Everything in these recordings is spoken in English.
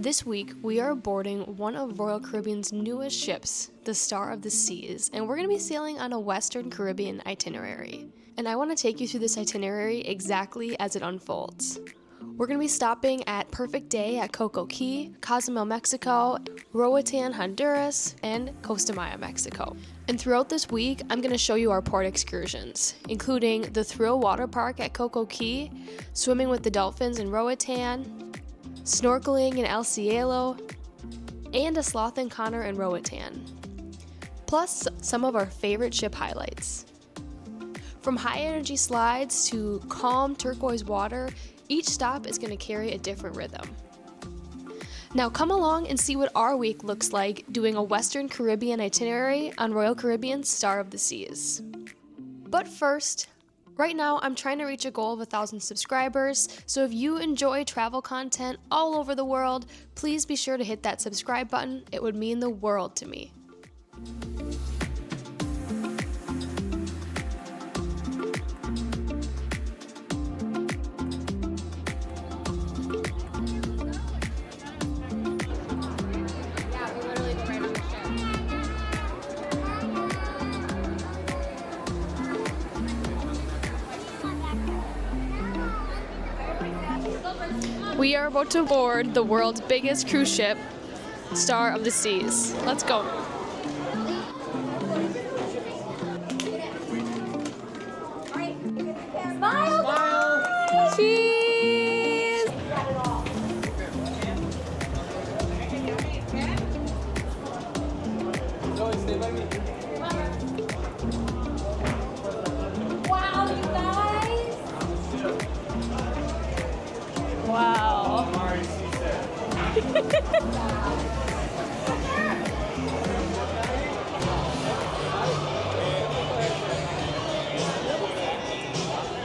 This week, we are boarding one of Royal Caribbean's newest ships, the Star of the Seas, and we're going to be sailing on a Western Caribbean itinerary. And I want to take you through this itinerary exactly as it unfolds. We're going to be stopping at Perfect Day at CocoCay, Cozumel, Mexico, Roatan, Honduras, and Costa Maya, Mexico. And throughout this week, I'm going to show you our port excursions, including the Thrill Water Park at CocoCay, swimming with the dolphins in Roatan, snorkeling in El Cielo, and a sloth encounter in Roatan. Plus, some of our favorite ship highlights. From high-energy slides to calm turquoise water, each stop is going to carry a different rhythm. Now come along and see what our week looks like doing a Western Caribbean itinerary on Royal Caribbean's Star of the Seas. But first, right now I'm trying to reach a goal of 1,000 subscribers, so if you enjoy travel content all over the world, please be sure to hit that subscribe button. It would mean the world to me. We are about to board the world's biggest cruise ship, Star of the Seas. Let's go. Smile! Cheese! Wow, you guys! Wow.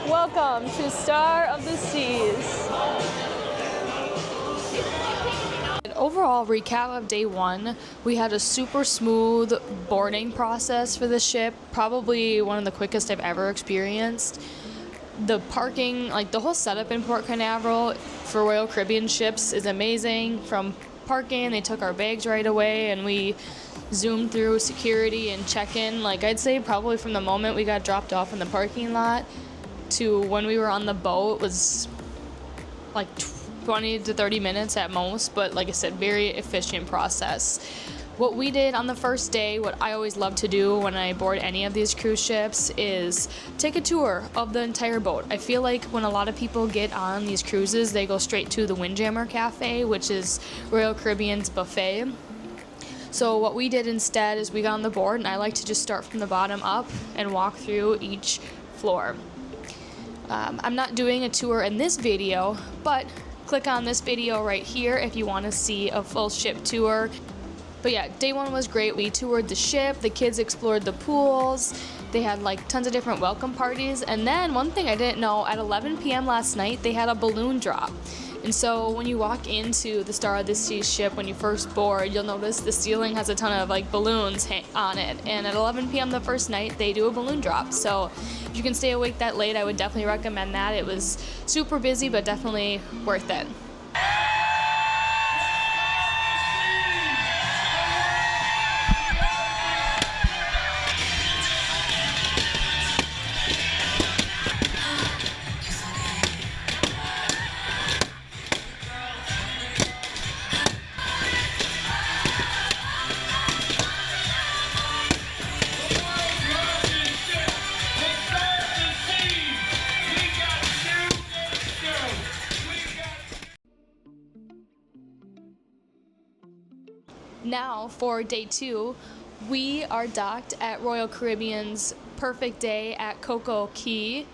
Welcome to Star of the Seas. Overall recap of day one, we had a super smooth boarding process for the ship, probably one of the quickest I've ever experienced. The parking, like the whole setup in Port Canaveral for Royal Caribbean ships is amazing. From parking, they took our bags right away and we zoomed through security and check-in. Like I'd say probably from the moment we got dropped off in the parking lot to when we were on the boat was like 20 to 30 minutes at most, but like I said, very efficient process. What we did on the first day, what I always love to do when I board any of these cruise ships, is take a tour of the entire boat. I feel like when a lot of people get on these cruises, they go straight to the Windjammer Cafe, which is Royal Caribbean's buffet. So what we did instead is we got on the board, and I like to just start from the bottom up and walk through each floor. I'm not doing a tour in this video, but click on this video right here if you want to see a full ship tour. But yeah, day one was great. We toured the ship, the kids explored the pools, they had like tons of different welcome parties, and then one thing I didn't know, at 11 p.m. last night, they had a balloon drop. And so when you walk into the Star of the Seas ship, when you first board, you'll notice the ceiling has a ton of like balloons on it. And at 11 p.m. the first night, they do a balloon drop. So if you can stay awake that late, I would definitely recommend that. It was super busy, but definitely worth it. Now for day two, we are docked at Royal Caribbean's Perfect Day at CocoCay.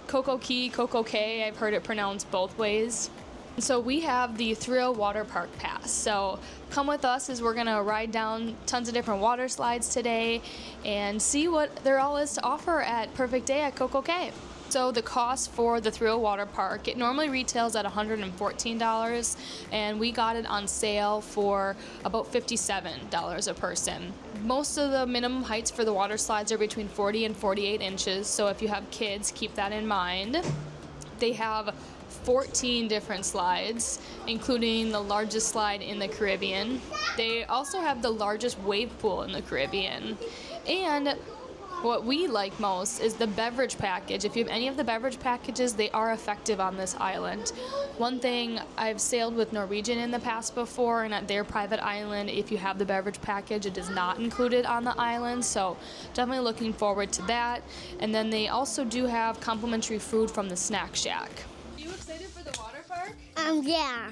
CocoCay, I've heard it pronounced both ways. And so we have the Thrill Water Park Pass. So come with us as we're gonna ride down tons of different water slides today and see what there all is to offer at Perfect Day at CocoCay. So the cost for the Thrill Water Park, it normally retails at $114, and we got it on sale for about $57 a person. Most of the minimum heights for the water slides are between 40 and 48 inches, so if you have kids, keep that in mind. They have 14 different slides, including the largest slide in the Caribbean. They also have the largest wave pool in the Caribbean. And what we like most is the beverage package. If you have any of the beverage packages, they are effective on this island. One thing, I've sailed with Norwegian in the past before, and at their private island, if you have the beverage package, it is not included on the island, so definitely looking forward to that. And then they also do have complimentary food from the snack shack. Are you excited for the water park? Yeah.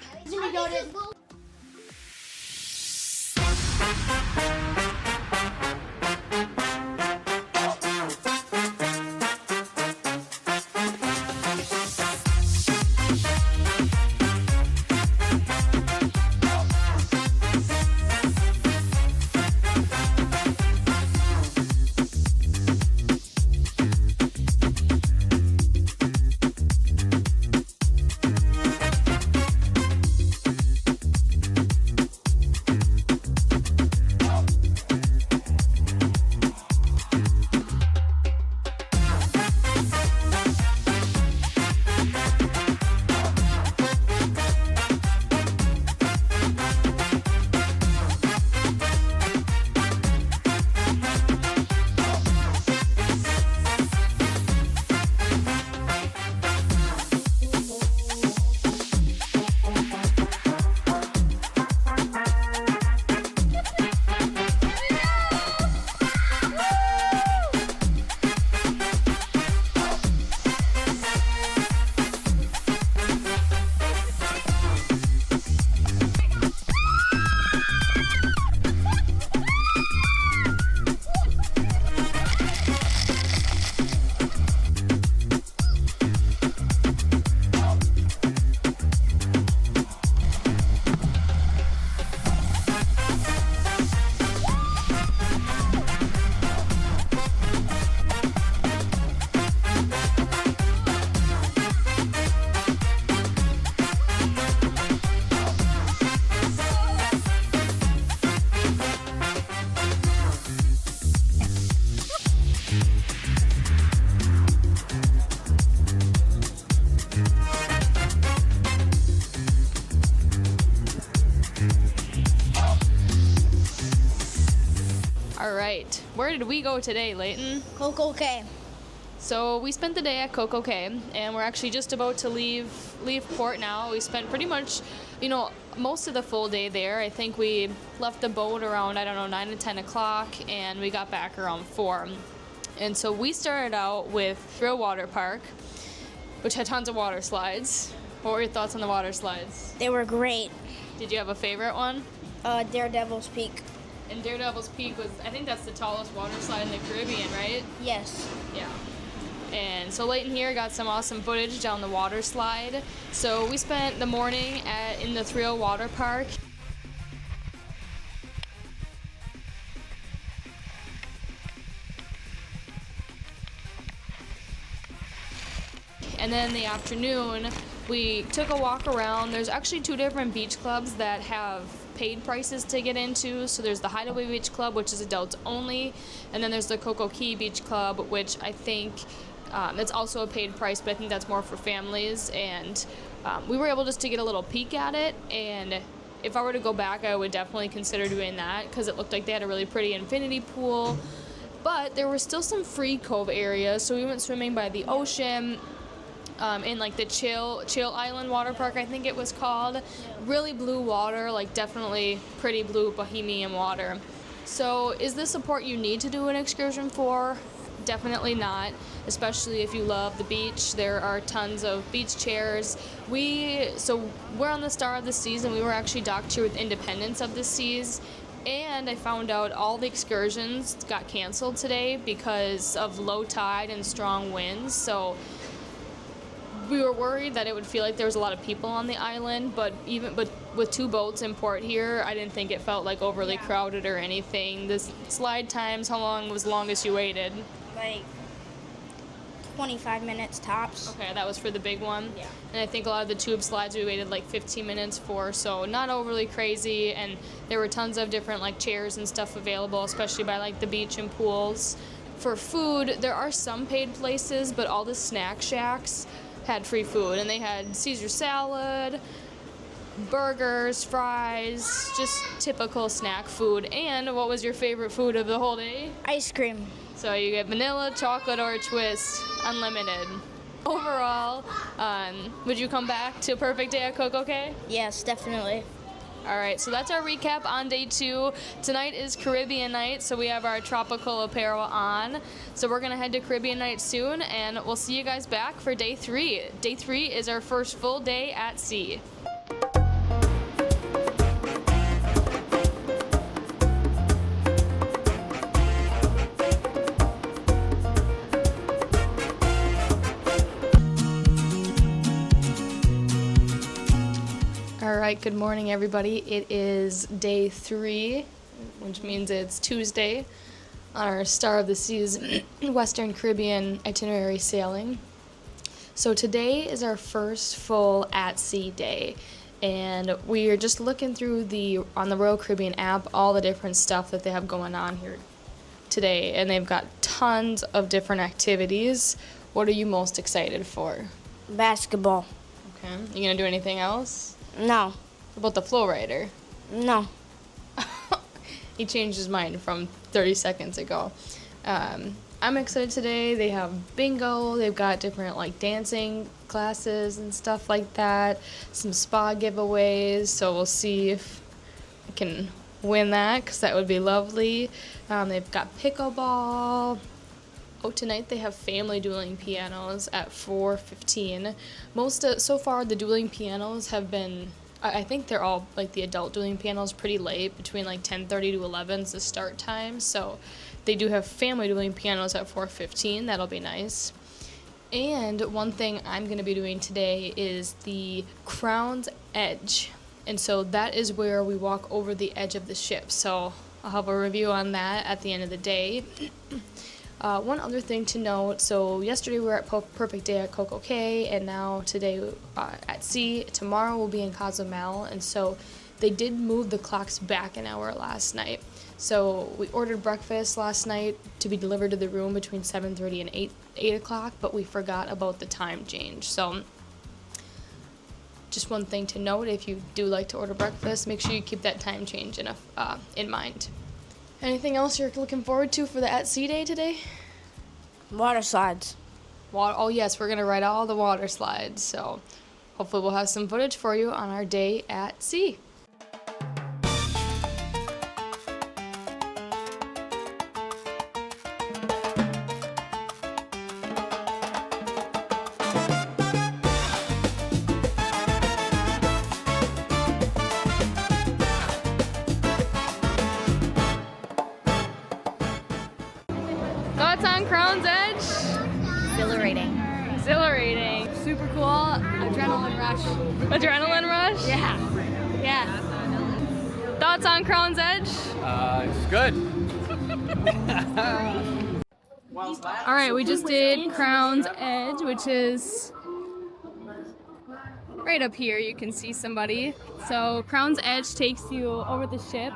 All right, where did we go today, Layton? CocoCay. So we spent the day at CocoCay, and we're actually just about to leave port now. We spent pretty much, most of the full day there. I think we left the boat around, 9 to 10 o'clock, and we got back around 4. And so we started out with Thrill Water Park, which had tons of water slides. What were your thoughts on the water slides? They were great. Did you have a favorite one? Daredevil's Peak. And Daredevil's Peak was, I think that's the tallest water slide in the Caribbean, right? Yes. Yeah. And so Layton here got some awesome footage down the water slide. So we spent the morning in the Thrill Water Park. And then in the afternoon, we took a walk around. There's actually 2 different beach clubs that have paid prices to get into. So there's the Hideaway Beach Club, which is adults only, and then there's the CocoCay Beach Club, which I think it's also a paid price, but I think that's more for families. And we were able just to get a little peek at it, and if I were to go back, I would definitely consider doing that because it looked like they had a really pretty infinity pool. But there were still some free cove areas, so we went swimming by the ocean. In like the Chill Island Water Park, I think it was called. Really blue water, like definitely pretty blue bohemian water. So is this a port you need to do an excursion for? Definitely not, especially if you love the beach. There are tons of beach chairs. We're on the Star of the Seas, and we were actually docked here with Independence of the Seas. And I found out all the excursions got canceled today because of low tide and strong winds. So we were worried that it would feel like there was a lot of people on the island, but with 2 boats in port here, I didn't think it felt like overly crowded or anything. The slide times, how long was the longest you waited? Like 25 minutes tops. Okay, that was for the big one. Yeah. And I think a lot of the tube slides we waited like 15 minutes for, so not overly crazy. And there were tons of different like chairs and stuff available, especially by like the beach and pools. For food, there are some paid places, but all the snack shacks had free food, and they had Caesar salad, burgers, fries, just typical snack food. And what was your favorite food of the whole day? Ice cream. So you get vanilla, chocolate, or a twist, unlimited. Overall, would you come back to a perfect day at CocoCay? Yes, definitely. All right, so that's our recap on day 2. Tonight is Caribbean night, so we have our tropical apparel on. So we're gonna head to Caribbean night soon, and we'll see you guys back for day 3. Day 3 is our first full day at sea. All right, good morning, everybody. It is day 3, which means it's Tuesday on our Star of the Seas Western Caribbean itinerary sailing. So today is our first full at-sea day, and we are just looking through on the Royal Caribbean app, all the different stuff that they have going on here today, and they've got tons of different activities. What are you most excited for? Basketball. Okay, you gonna do anything else? No. What about the flow rider? No. He changed his mind from 30 seconds ago. I'm excited today. They have bingo. They've got different like dancing classes and stuff like that. Some spa giveaways. So we'll see if I can win that, because that would be lovely. They've got pickleball. Oh, tonight they have family dueling pianos at 4:15. So far the dueling pianos have been, I think they're all, like the adult dueling pianos, pretty late, between like 10:30 to 11 is the start time. So they do have family dueling pianos at 4:15. That'll be nice. And one thing I'm going to be doing today is the Crown's Edge. And so that is where we walk over the edge of the ship. So I'll have a review on that at the end of the day. One other thing to note, so yesterday we were at Perfect Day at CocoCay, and now today at sea. Tomorrow we'll be in Cozumel, and so they did move the clocks back an hour last night. So we ordered breakfast last night to be delivered to the room between 7:30 and 8 o'clock, but we forgot about the time change. So just one thing to note, if you do like to order breakfast, make sure you keep that time change in mind. Anything else you're looking forward to for the at-sea day today? Water slides. Oh, yes, we're going to ride all the water slides. So hopefully we'll have some footage for you on our day at sea. Thoughts on Crown's Edge? Exhilarating. Exhilarating. Super cool. Adrenaline rush. Adrenaline rush? Yeah. Yeah. Thoughts on Crown's Edge? It's good. All right, we just did Crown's Edge, which is right up here. You can see somebody. So Crown's Edge takes you over the ship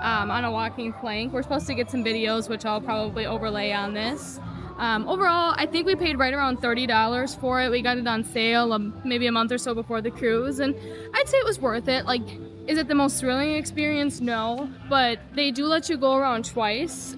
on a walking plank. We're supposed to get some videos, which I'll probably overlay on this. Overall, I think we paid right around $30 for it. We got it on sale maybe a month or so before the cruise, and I'd say it was worth it. Like, is it the most thrilling experience? No, but they do let you go around twice.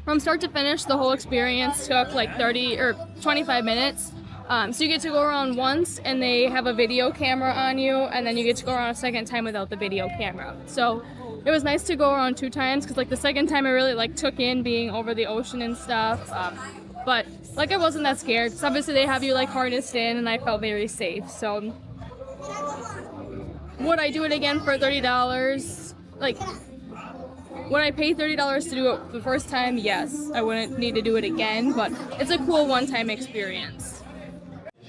From start to finish, the whole experience took like 30 or 25 minutes. So you get to go around once, and they have a video camera on you, and then you get to go around a second time without the video camera. So it was nice to go around 2 times, because like the second time I really like took in being over the ocean and stuff. But like I wasn't that scared, because obviously they have you like harnessed in, and I felt very safe. So would I do it again for $30? Like, would I pay $30 to do it the first time? Yes. I wouldn't need to do it again, but it's a cool one-time experience.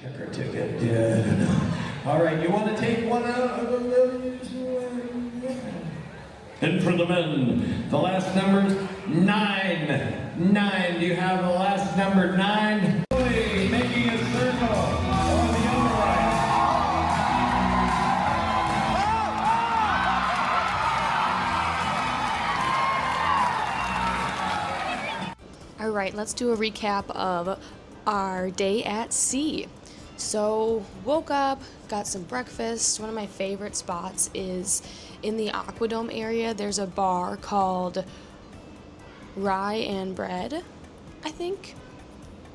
Check our ticket. Yeah. All right, you want to take one out of the... And for the men, the last number's 9. 9. Do you have the last number 9? Making a circle on the other right. All right, let's do a recap of our day at sea. So woke up, got some breakfast. One of my favorite spots is in the Aquadome area. There's a bar called Rye and Bread, I think.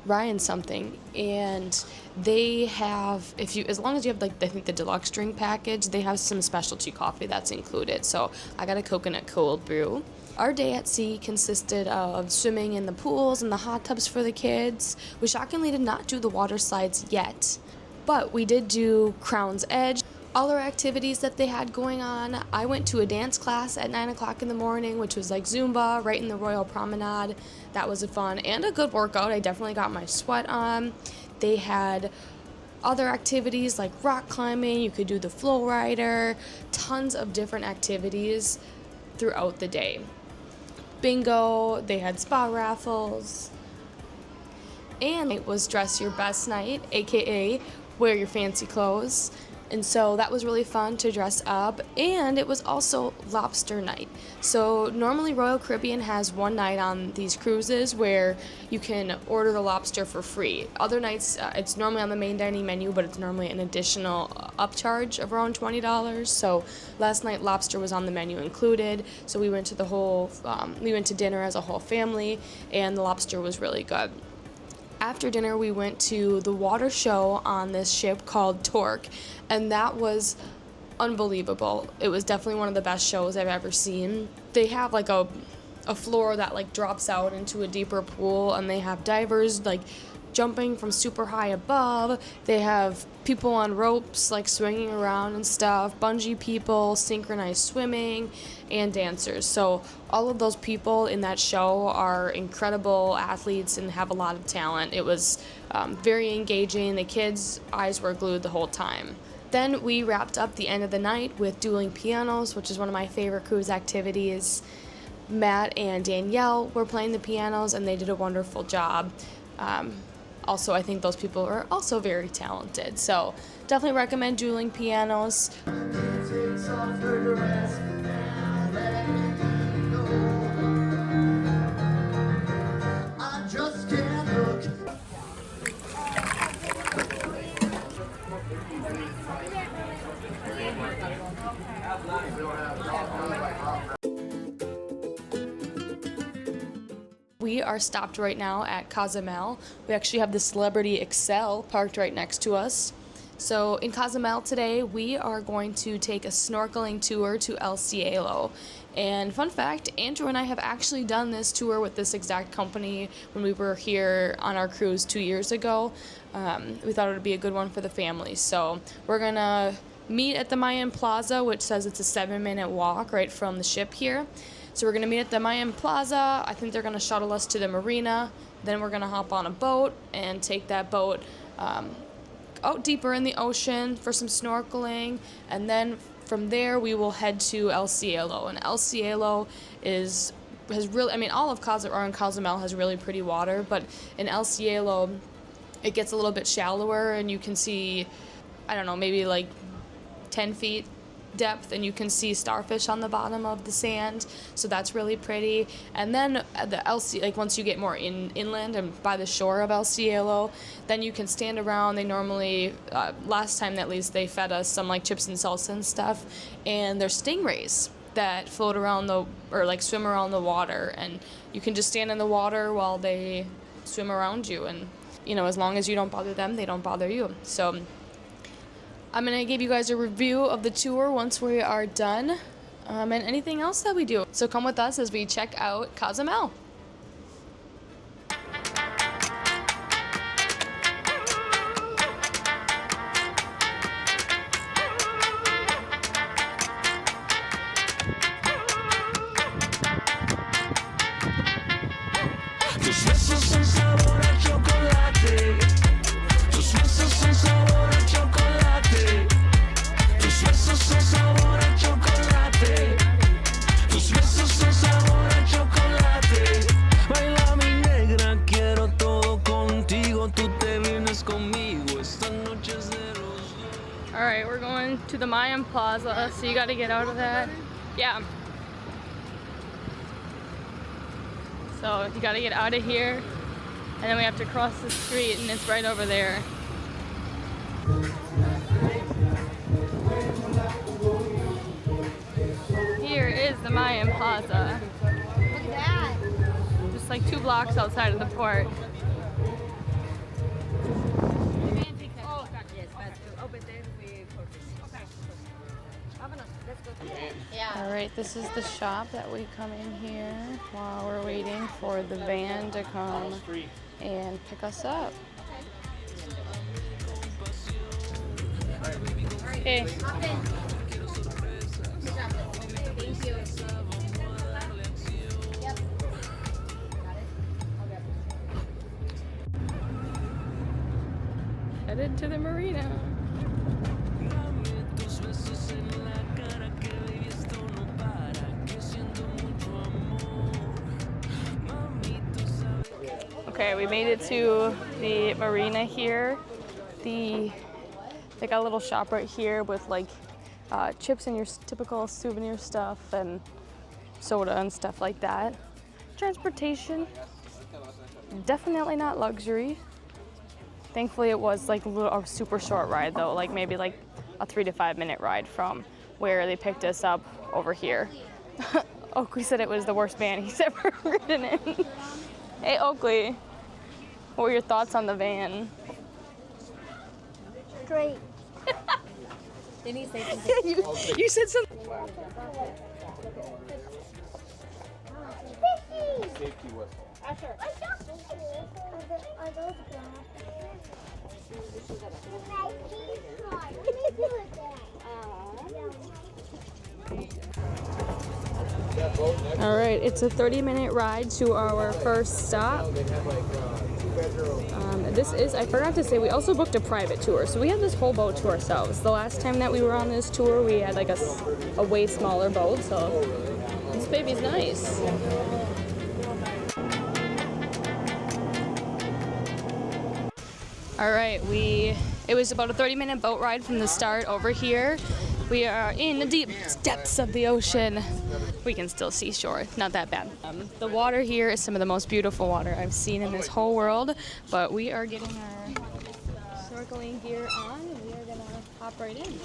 Rye and something. And they have, as long as you have like I think the deluxe drink package, they have some specialty coffee that's included. So I got a coconut cold brew. Our day at sea consisted of swimming in the pools and the hot tubs for the kids. We shockingly did not do the water slides yet, but we did do Crown's Edge. Other activities that they had going on, I went to a dance class at 9 o'clock in the morning, which was like Zumba right in the Royal Promenade. That was a fun and a good workout. I definitely got my sweat on. They had other activities like rock climbing, you could do the flow rider, tons of different activities throughout the day. Bingo, they had spa raffles, and it was dress your best night, aka wear your fancy clothes. And so that was really fun to dress up, and it was also lobster night. So normally Royal Caribbean has one night on these cruises where you can order the lobster for free. Other nights it's normally on the main dining menu, but it's normally an additional upcharge of around $20. So last night lobster was on the menu included. So we went to dinner as a whole family, and the lobster was really good. After dinner, we went to the water show on this ship called Torque, and that was unbelievable. It was definitely one of the best shows I've ever seen. They have like a floor that like drops out into a deeper pool, and they have divers like jumping from super high above. They have people on ropes like swinging around and stuff, bungee people, synchronized swimming, and dancers. So all of those people in that show are incredible athletes and have a lot of talent. It was very engaging. The kids' eyes were glued the whole time. Then we wrapped up the end of the night with dueling pianos, which is one of my favorite cruise activities. Matt and Danielle were playing the pianos, and they did a wonderful job. Also, I think those people are also very talented. So definitely recommend dueling pianos. We are stopped right now at Cozumel. We actually have the Celebrity Excel parked right next to us. So in Cozumel today, we are going to take a snorkeling tour to El Cielo. And fun fact, Andrew and I have actually done this tour with this exact company when we were here on our cruise 2 years ago. We thought it would be a good one for the family. So we're gonna meet at the Mayan Plaza, which says it's a 7-minute walk right from the ship here. So we're going to meet at the Mayan Plaza. I think they're going to shuttle us to the marina. Then we're going to hop on a boat and take that boat out deeper in the ocean for some snorkeling. And then from there, we will head to El Cielo. And El Cielo has really, I mean, all of Cozumel has really pretty water. But in El Cielo, it gets a little bit shallower, and you can see, I don't know, maybe like 10 feet depth, and you can see starfish on the bottom of the sand, so that's really pretty. And then once you get more inland and by the shore of El Cielo, then you can stand around. They normally last time at least they fed us some like chips and salsa and stuff, and there's stingrays that float around swim around the water, and you can just stand in the water while they swim around you, and as long as you don't bother them, they don't bother you. So I'm going to give you guys a review of the tour once we are done, and anything else that we do. So come with us as we check out Cozumel. Tus besos son sabor a chocolate. Tus besos son sabor a chocolate. Tus besos son sabor a chocolate. Tus besos son sabor a chocolate. Baila mi negra, quiero todo contigo. Tú te vienes conmigo. Esta noche es de los dos. All right, we're going to the Mayan Plaza, so you got to get out of that. Yeah. So you got to get out of here, and then we have to cross the street, and it's right over there. Here is the Mayan Plaza. Look at that. Just like 2 blocks outside of the port. All right, this is the shop that we come in here while we're waiting for the van to come and pick us up. Okay. Thank you. Headed to the marina. Okay, we made it to the marina here. They got a little shop right here with like chips and your typical souvenir stuff and soda and stuff like that. Transportation, definitely not luxury. Thankfully it was like a super short ride though, like maybe like a 3 to 5 minute ride from where they picked us up over here. Oakley said it was the worst van he's ever ridden in. Hey Oakley, what were your thoughts on the van? Great. Didn't he say something? You said something. Safety whistle. All right, it's a 30-minute ride to our first stop. This is, I forgot to say, we also booked a private tour. So we had this whole boat to ourselves. The last time that we were on this tour, we had like a way smaller boat. So this baby's nice. All right, it was about a 30-minute boat ride from the start over here. We are in the deep depths of the ocean. We can still see shore, not that bad. The water here is some of the most beautiful water I've seen in this whole world, but we are getting our snorkeling gear on and we are gonna hop right in.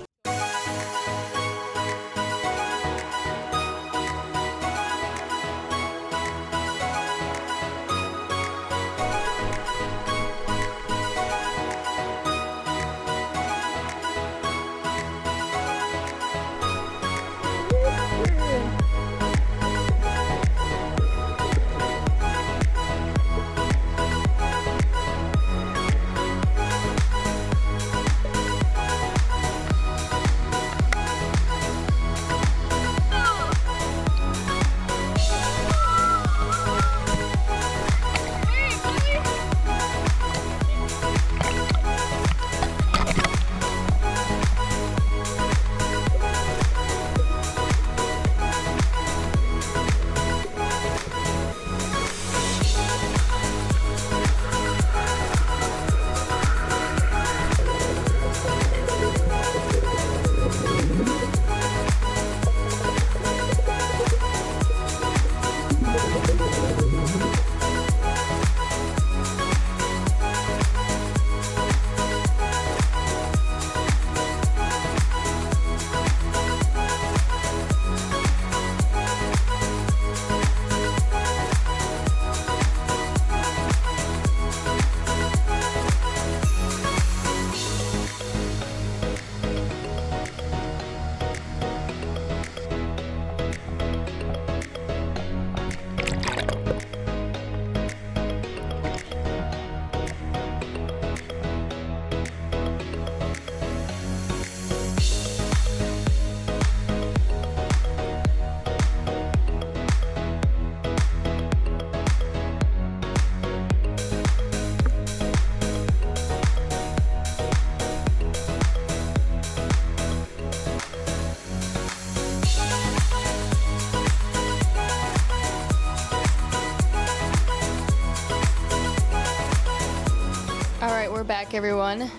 We're back, everyone.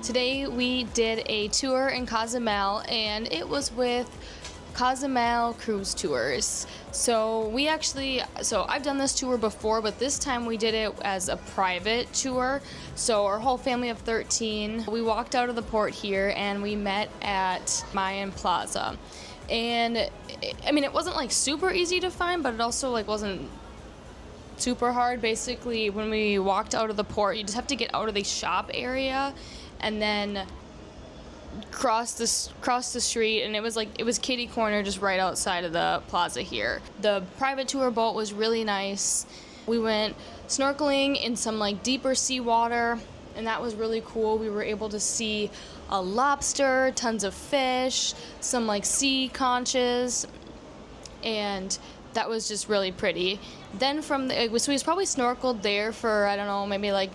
Today we did a tour in Cozumel and it was with Cozumel cruise tours. So I've done this tour before, but this time we did it as a private tour. So our whole family of 13, we walked out of the port here and we met at Mayan Plaza. And it wasn't like super easy to find, but it also like wasn't super hard. Basically, when we walked out of the port, you just have to get out of the shop area and then cross the street, and it was kitty corner just right outside of the plaza here. The private tour boat was really nice. We went snorkeling in some like deeper seawater, and that was really cool. We were able to see a lobster, tons of fish, some like sea conches, and that was just really pretty. Then so we probably snorkeled there for, I don't know, maybe like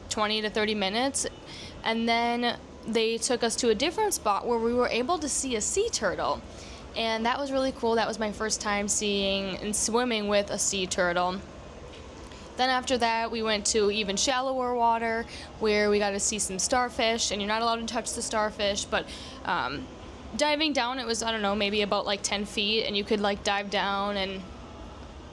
20 to 30 minutes, and then they took us to a different spot where we were able to see a sea turtle, and that was really cool. That was my first time seeing and swimming with a sea turtle. Then after that, we went to even shallower water where we got to see some starfish, and you're not allowed to touch the starfish, but diving down, it was, I don't know, maybe about like 10 feet, and you could like dive down and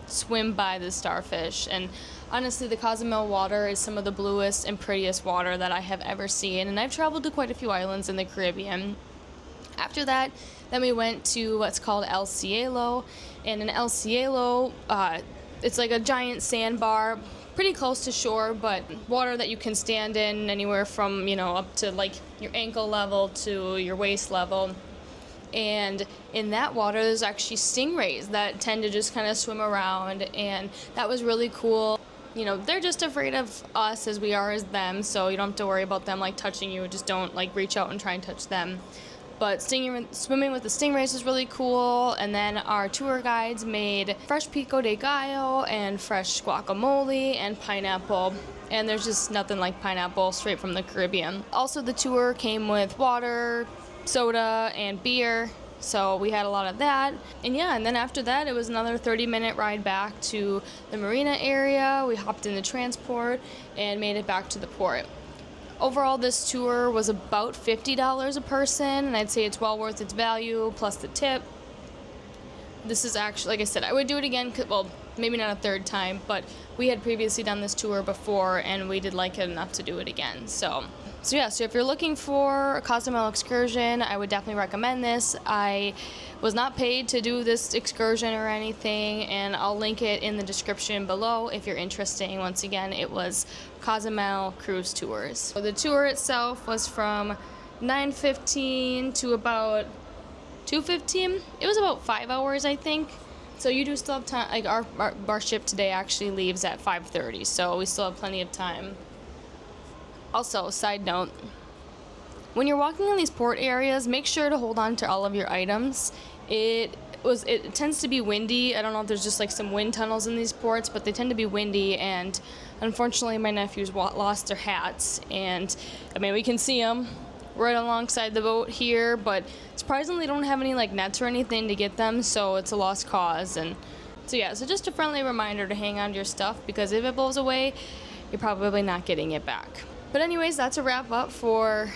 swim by the starfish. And honestly, the Cozumel water is some of the bluest and prettiest water that I have ever seen, and I've traveled to quite a few islands in the Caribbean. After that, then we went to what's called El Cielo, and in El Cielo, it's like a giant sandbar, pretty close to shore, but water that you can stand in anywhere from, up to like your ankle level to your waist level. And in that water, there's actually stingrays that tend to just kind of swim around, and that was really cool. They're just afraid of us as we are as them, so you don't have to worry about them like touching you. Just don't like reach out and try and touch them. But swimming with the stingrays was really cool. And then our tour guides made fresh pico de gallo and fresh guacamole and pineapple. And there's just nothing like pineapple straight from the Caribbean. Also, the tour came with water, soda, and beer. So we had a lot of that. And then after that, it was another 30-minute ride back to the marina area. We hopped in the transport and made it back to the port. Overall, this tour was about $50 a person, and I'd say it's well worth its value, plus the tip. This is actually, like I said, I would do it again, well, maybe not a third time, but we had previously done this tour before, and we did like it enough to do it again. So if you're looking for a Cozumel excursion, I would definitely recommend this. I was not paid to do this excursion or anything, and I'll link it in the description below if you're interested. Once again, it was Cozumel Cruise Tours. So the tour itself was from 9:15 to about 2:15. It was about 5 hours, I think. So you do still have time. Like our ship today actually leaves at 5:30, so we still have plenty of time. Also, side note, when you're walking in these port areas, make sure to hold on to all of your items. It tends to be windy. I don't know if there's just like some wind tunnels in these ports, but they tend to be windy, and unfortunately my nephews lost their hats, and we can see them right alongside the boat here, but surprisingly don't have any like nets or anything to get them, so it's a lost cause. And so just a friendly reminder to hang on to your stuff, because if it blows away, you're probably not getting it back. But anyways, that's a wrap up for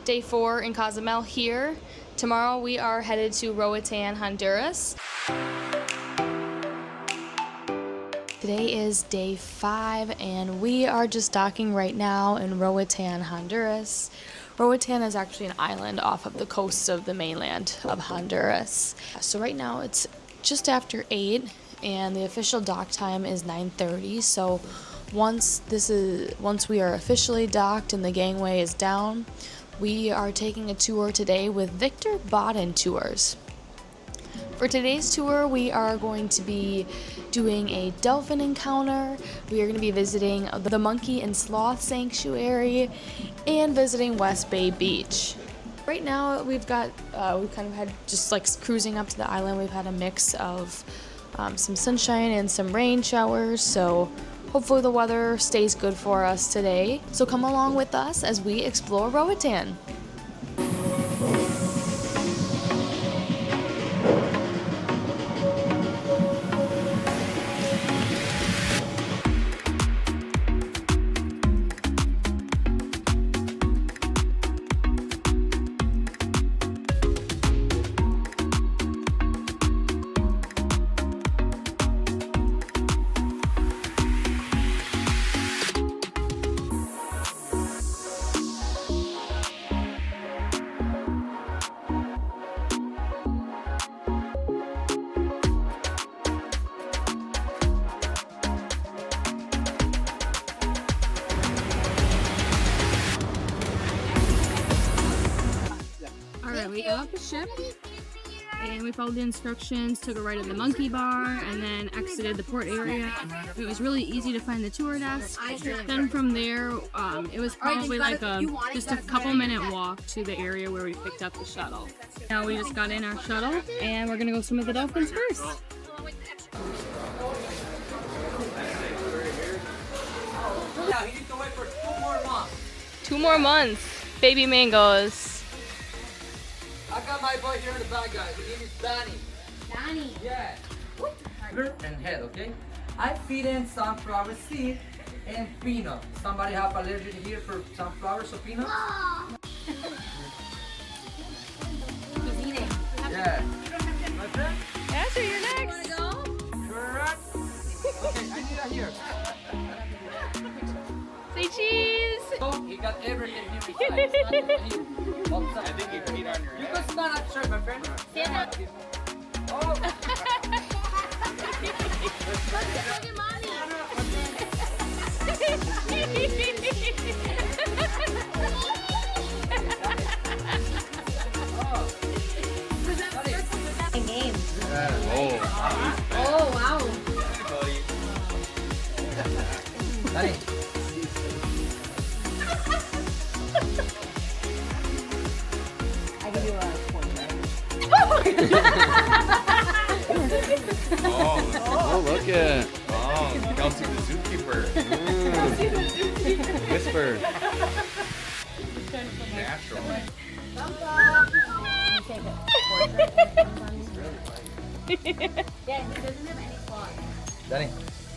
day 4 in Cozumel here. Tomorrow we are headed to Roatan, Honduras. Today is day 5, and we are just docking right now in Roatan, Honduras. Roatan is actually an island off of the coast of the mainland of Honduras. So right now it's just after 8, and the official dock time is 9:30. So once we are officially docked and the gangway is down, we are taking a tour today with Victor Baden Tours. For today's tour, we are going to be doing a dolphin encounter. We are going to be visiting the Monkey and Sloth Sanctuary and visiting West Bay Beach. Right now, we've kind of had just like cruising up to the island. We've had a mix of some sunshine and some rain showers, so hopefully the weather stays good for us today. So come along with us as we explore Roatan. the ship. And we followed the instructions, took a ride at the monkey bar, and then exited the port area. It was really easy to find the tour desk. Then from there, it was probably like just a couple minute walk to the area where we picked up the shuttle. Now we just got in our shuttle, and we're gonna go swim with the dolphins first. Now you need to wait for 2 more months. 2 more months. Baby mangoes. I got my boy here in the back, guys. His name is Danny. Danny. Yeah. And head, okay? I feed in sunflower seed and peanut. Somebody have allergy here for sunflowers or peanuts? He's eating. Yeah. My friend? Asher, you're next. You're right. Okay, I need that here. Say cheese. Oh, he got everything here inside. I think he peed on your head. You can stand up straight, my friend. Stand up. Oh. Look at mommy. Game. Oh, wow. Danny. I give you a point, right? Oh, look at Kelsey the zookeeper. Whisper. Natural. Yeah, he doesn't have any claws. Danny.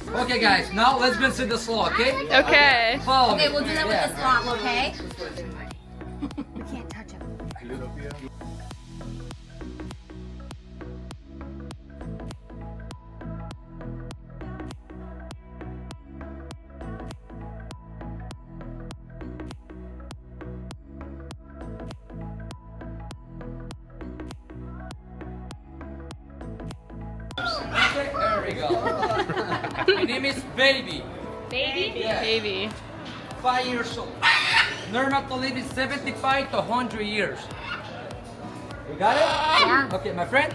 Okay, guys, now let's go see the slow, okay? Okay. Follow me. Okay, we'll do that with the slot, okay? We can't touch him. Okay, there we go. My name is Baby. Baby? Yeah. Baby. 5 years old. Normal to live is 75 to 100 years. You got it? Yeah. Okay, my friend,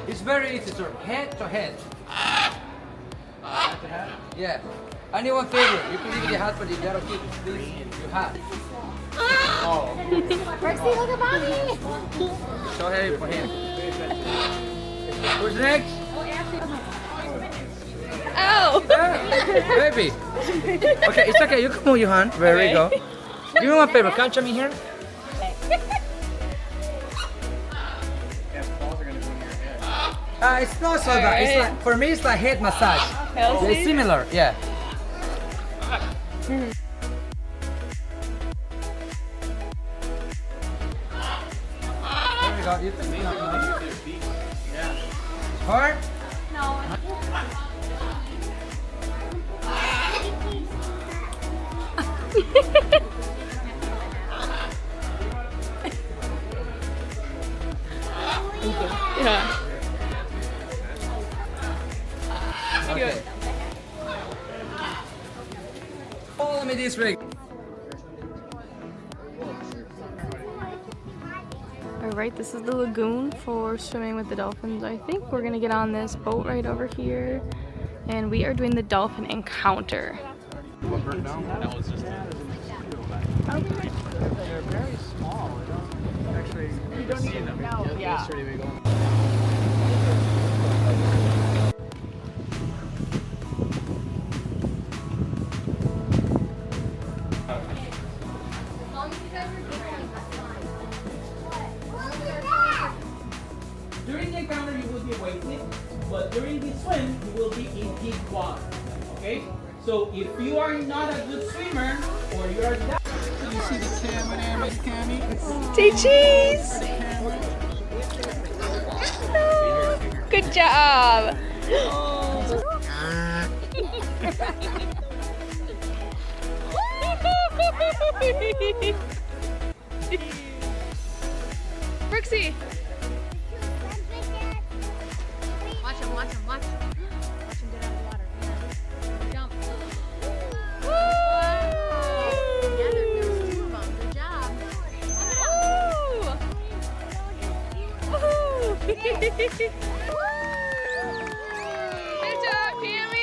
it's very easy, sir. Head to head. Yeah. I need one favor. You can leave the hat, but you gotta keep this your hat. Rexy, look at mommy. So heavy for him. Who's next? Ow! Baby. Okay, it's okay. You can move your hand. There we go. Do me one favor. Can you come in here? It's not so bad. It's like, for me, it's like head massage. Healthy? It's similar, yeah. There we go. You think yeah. Hard? Yeah. Okay. Follow me this way. Alright, this is the lagoon for swimming with the dolphins. I think we're gonna get on this boat right over here, and we are doing the dolphin encounter. What burnt down? That was just They're very small. Actually, you don't see them. No, yeah. During the encounter, you will be weighted, but during the swim, you will be in deep water. Okay? So if you are not a good swimmer, or you are that. You see the camera there, Miss Cammy? Say cheese! Good job! Brooksy! Watch him, watch him, watch him. Watch him get out of the water. Yeah. Jump. Yeah, there's 2 of them. Good job. Good job, Cammy!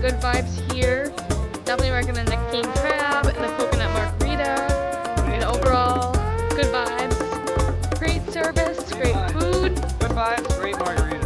Good vibes here. Definitely recommend the king crab and the coconut margarita. And overall, good vibes. Great service, great food. Good vibes, great margaritas.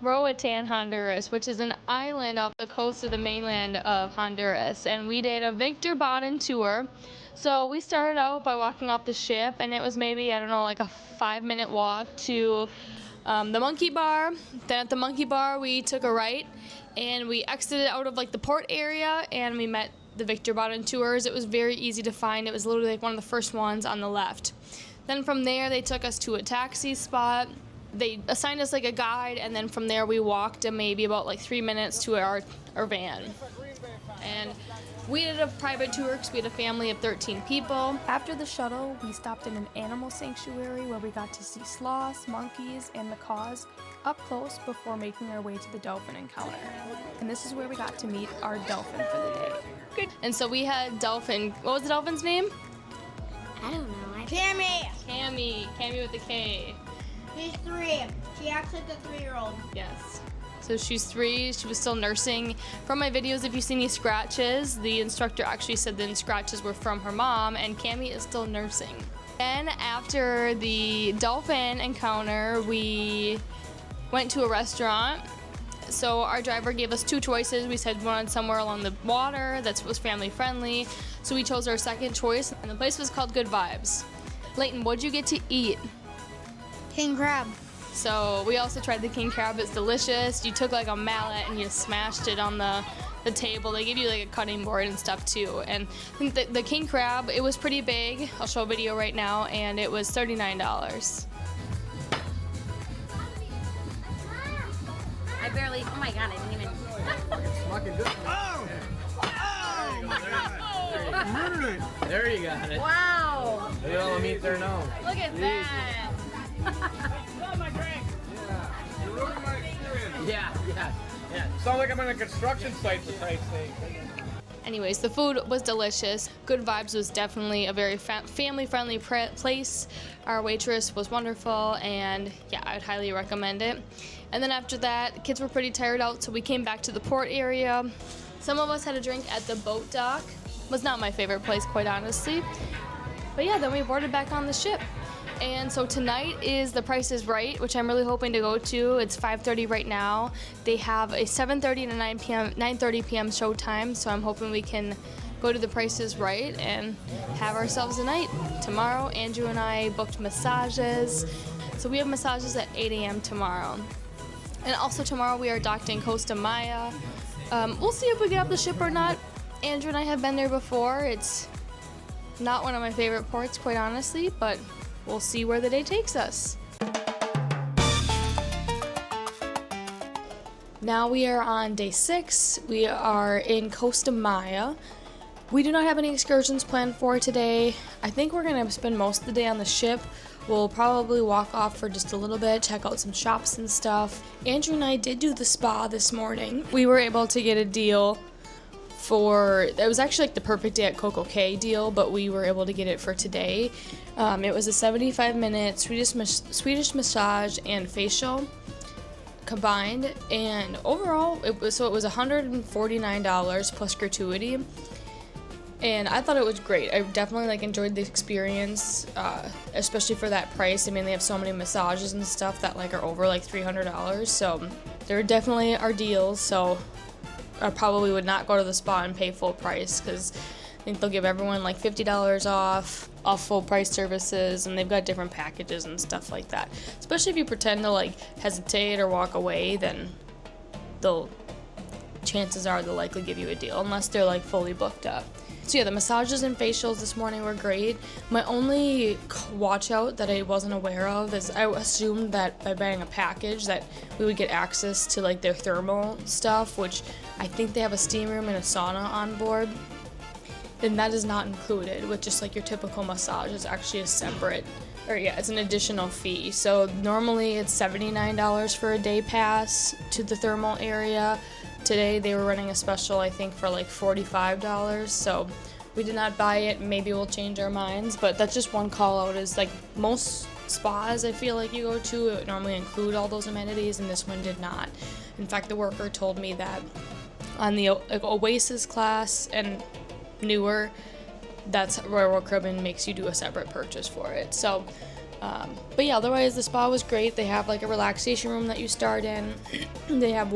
Roatan, Honduras, which is an island off the coast of the mainland of Honduras, and we did a Victor Baden tour. So we started out by walking off the ship, and it was maybe, I don't know, like a 5-minute walk to the monkey bar. Then at the monkey bar we took a right and we exited out of like the port area and we met the Victor Baden tours. It was very easy to find. It was literally like one of the first ones on the left. Then from there they took us to a taxi spot. They assigned us like a guide, and then from there we walked maybe about like 3 minutes to our van. And we did a private tour because we had a family of 13 people. After the shuttle, we stopped in an animal sanctuary where we got to see sloths, monkeys, and macaws up close before making our way to the dolphin encounter. And this is where we got to meet our dolphin for the day. Good. And so we had dolphin. What was the dolphin's name? I don't know. Cammy! Cammy with the K. She's 3. She acts like a 3-year-old. Yes. So she's 3. She was still nursing. From my videos, if you see any scratches, the instructor actually said the scratches were from her mom, and Cammy is still nursing. Then after the dolphin encounter, we went to a restaurant. So our driver gave us 2 choices. We said we wanted somewhere along the water that was family friendly. So we chose our second choice, and the place was called Good Vibes. Layton, what'd you get to eat? King crab. So we also tried the king crab. It's delicious. You took like a mallet and you smashed it on the table. They give you like a cutting board and stuff too. And I think the king crab, it was pretty big. I'll show a video right now, and it was $39. I barely, oh my god, I didn't even. Fucking good. Oh! There you got it. Wow. Look at all the meat there now. Look at that. Yeah. You're ruining my experience. Yeah. Sound like I'm on a construction site, for Christ's sake. Anyways, the food was delicious. Good Vibes was definitely a very family-friendly place. Our waitress was wonderful, and yeah, I'd highly recommend it. And then after that, kids were pretty tired out, so we came back to the port area. Some of us had a drink at the boat dock. Was not my favorite place, quite honestly. But yeah, then we boarded back on the ship. And so tonight is The Price is Right, which I'm really hoping to go to. It's 5:30 right now. They have a 7:30 to 9:30 p.m. showtime, so I'm hoping we can go to The Price is Right and have ourselves a night. Tomorrow, Andrew and I booked massages. So we have massages at 8 a.m. tomorrow. And also tomorrow we are docked in Costa Maya. We'll see if we get off the ship or not. Andrew and I have been there before. It's not one of my favorite ports, quite honestly, but we'll see where the day takes us. Now we are on day 6. We are in Costa Maya. We do not have any excursions planned for today. I think we're going to spend most of the day on the ship. We'll probably walk off for just a little bit, check out some shops and stuff. Andrew and I did do the spa this morning. We were able to get a deal it was actually like the perfect day at CocoCay deal, but we were able to get it for today. It was a 75-minute Swedish massage and facial combined, and overall it was $149 plus gratuity, and I thought it was great. I definitely enjoyed the experience, especially for that price. I mean, they have so many massages and stuff that are over $300, so there definitely are deals. So I probably would not go to the spa and pay full price, because I think they'll give everyone $50 off full price services, and they've got different packages and stuff like that. Especially if you pretend to hesitate or walk away, then chances are they'll likely give you a deal, unless they're fully booked up. So yeah, the massages and facials this morning were great. My only watch out that I wasn't aware of is I assumed that by buying a package that we would get access to their thermal stuff, which I think they have a steam room and a sauna on board. And that is not included with just your typical massage. It's actually a separate, it's an additional fee. So normally it's $79 for a day pass to the thermal area. Today they were running a special, I think, for $45, so we did not buy it. Maybe we'll change our minds, but that's just one call out. Is most spas I feel you go to normally include all those amenities, and this one did not. In fact, the worker told me that on the Oasis class and newer, that's Royal Caribbean makes you do a separate purchase for it. So but yeah, otherwise the spa was great. They have a relaxation room that you start in. They have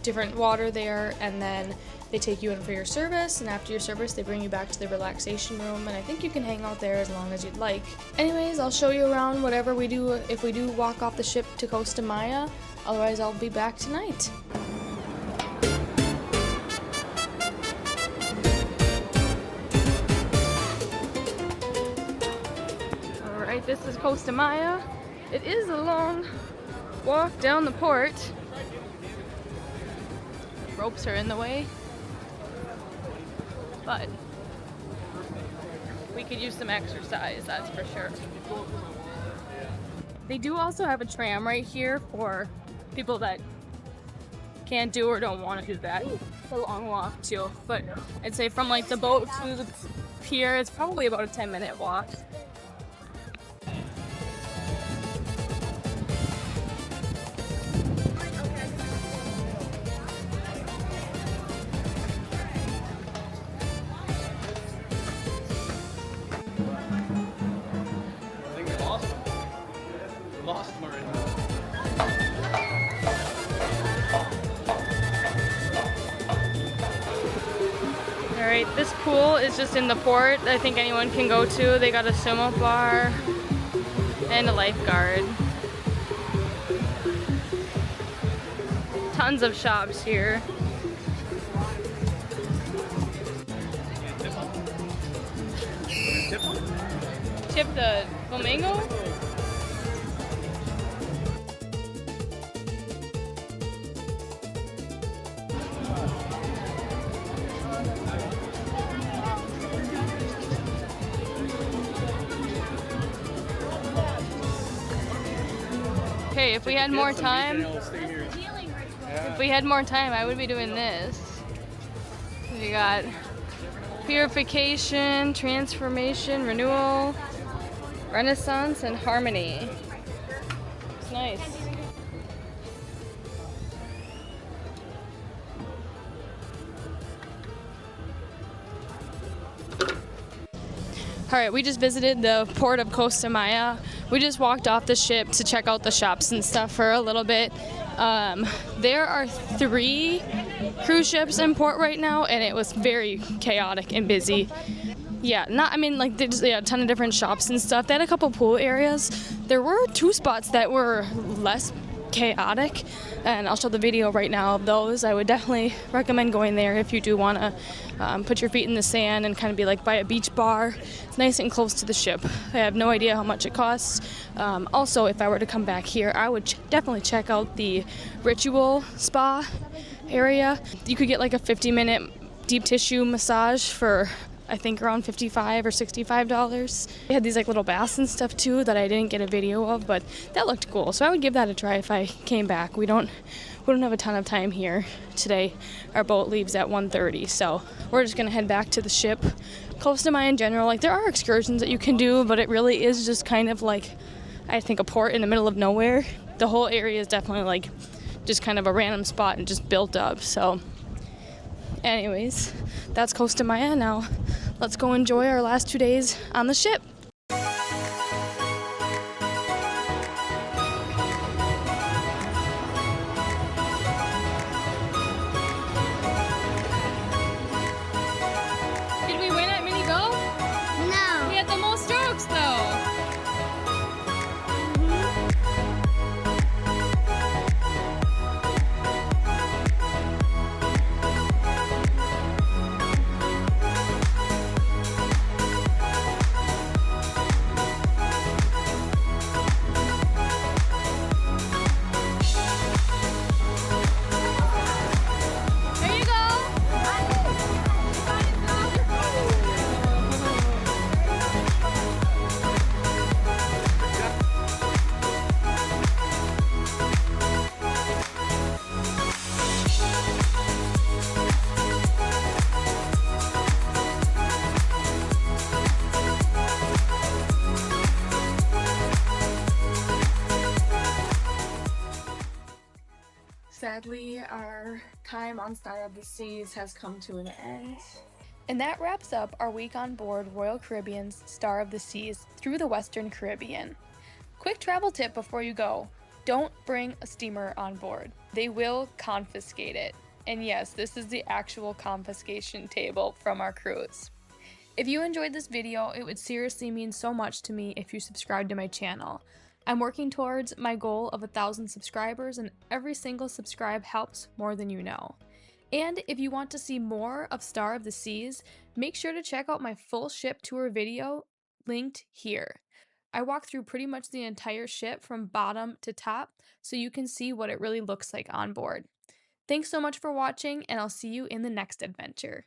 different water there, and then they take you in for your service, and after your service they bring you back to the relaxation room, and I think you can hang out there as long as you'd like. Anyways, I'll show you around whatever we do if we do walk off the ship to Costa Maya. Otherwise I'll be back tonight. This is Costa Maya. It is a long walk down the port. Ropes are in the way, but we could use some exercise, that's for sure. They do also have a tram right here for people that can't do or don't want to do that. It's a long walk too, but I'd say from the boat to the pier, it's probably about a 10-minute walk. Alright, this pool is just in the port. I think anyone can go to. They got a sumo bar and a lifeguard. Tons of shops here. Tip the flamingo? Okay, if we had more time. Healing ritual. If we had more time, I would be doing this. We got purification, transformation, renewal, renaissance, and harmony. It's nice. All right, we just visited the port of Costa Maya. We just walked off the ship to check out the shops and stuff for a little bit. There are 3 cruise ships in port right now, and it was very chaotic and busy. Yeah, there's a ton of different shops and stuff. They had a couple pool areas. There were 2 spots that were less chaotic, and I'll show the video right now of those. I would definitely recommend going there if you do want to put your feet in the sand and kind of be like by a beach bar. It's nice and close to the ship. I have no idea how much it costs. Also, if I were to come back here, I would definitely check out the Ritual Spa area. You could get like a 50-minute deep tissue massage for I think around $55 or $65. They had these like little baths and stuff too that I didn't get a video of, but that looked cool. So I would give that a try if I came back. We don't have a ton of time here today. Our boat leaves at 1:30, so we're just gonna head back to the ship. Costa Maya in general, like there are excursions that you can do, but it really is just kind of like, I think, a port in the middle of nowhere. The whole area is definitely like just kind of a random spot and just built up. So anyways, that's Costa Maya. Now let's go enjoy our last 2 days on the ship. Did we win at Mini Go? No. We had the most strokes though. Sadly, our time on Star of the Seas has come to an end. And that wraps up our week on board Royal Caribbean's Star of the Seas through the Western Caribbean. Quick travel tip before you go: don't bring a steamer on board. They will confiscate it. And yes, this is the actual confiscation table from our cruise. If you enjoyed this video, it would seriously mean so much to me if you subscribe to my channel. I'm working towards my goal of 1,000 subscribers, and every single subscribe helps more than you know. And if you want to see more of Star of the Seas, make sure to check out my full ship tour video linked here. I walk through pretty much the entire ship from bottom to top so you can see what it really looks like on board. Thanks so much for watching, and I'll see you in the next adventure.